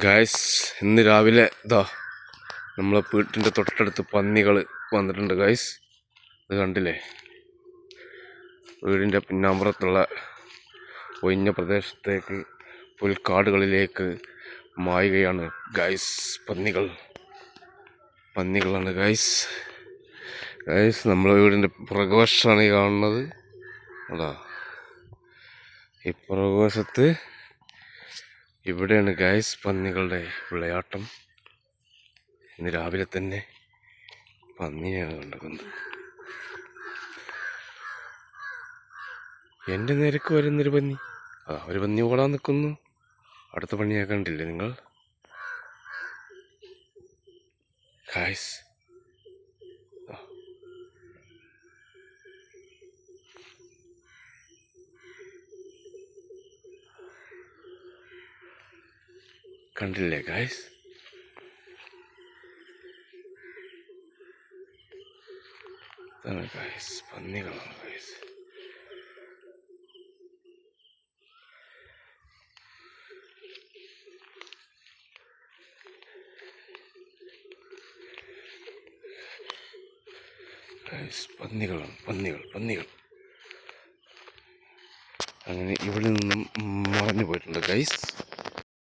Guys, ഇന്ന് രാവിലെ നമ്മളെ വീട്ടിൻ്റെ തൊട്ടടുത്ത് പന്നികൾ വന്നിട്ടുണ്ട് ഗായ്സ്. ഇത് കണ്ടില്ലേ? വീടിൻ്റെ പിന്നാമ്പുറത്തുള്ള ഒഴിഞ്ഞ പ്രദേശത്തേക്ക് പുൽക്കാടുകളിലേക്ക് മായുകയാണ് ഗായ്സ്. പന്നികളാണ് ഗായ്സ്. നമ്മളെ വീടിൻ്റെ പുറകുവശമാണ് ഈ കാണുന്നത്. അതാ ഈ പുറകുവശത്ത് ഇവിടെയാണ് ഗായ്സ് പന്നികളുടെ വിളയാട്ടം. ഇന്ന് രാവിലെ തന്നെ പന്നിനെയാണ് കണ്ടത്. എൻ്റെ നേരക്ക് വരുന്നൊരു പന്നി, ഒരു പന്നി ഓടാൻ നിൽക്കുന്നു. അടുത്ത പണിയെ കണ്ടില്ലേ നിങ്ങൾ ഗായ്സ്? കണ്ടില്ലേ ഗായ്സ്? ഇതാണ് ഗായ്സ്, പന്നികളാണ് ഗായ്സ്. പന്നികളാണ് പന്നികൾ. അങ്ങനെ ഇവിടെ നിന്നും മറഞ്ഞു പോയിട്ടുണ്ട് ഗൈസ്.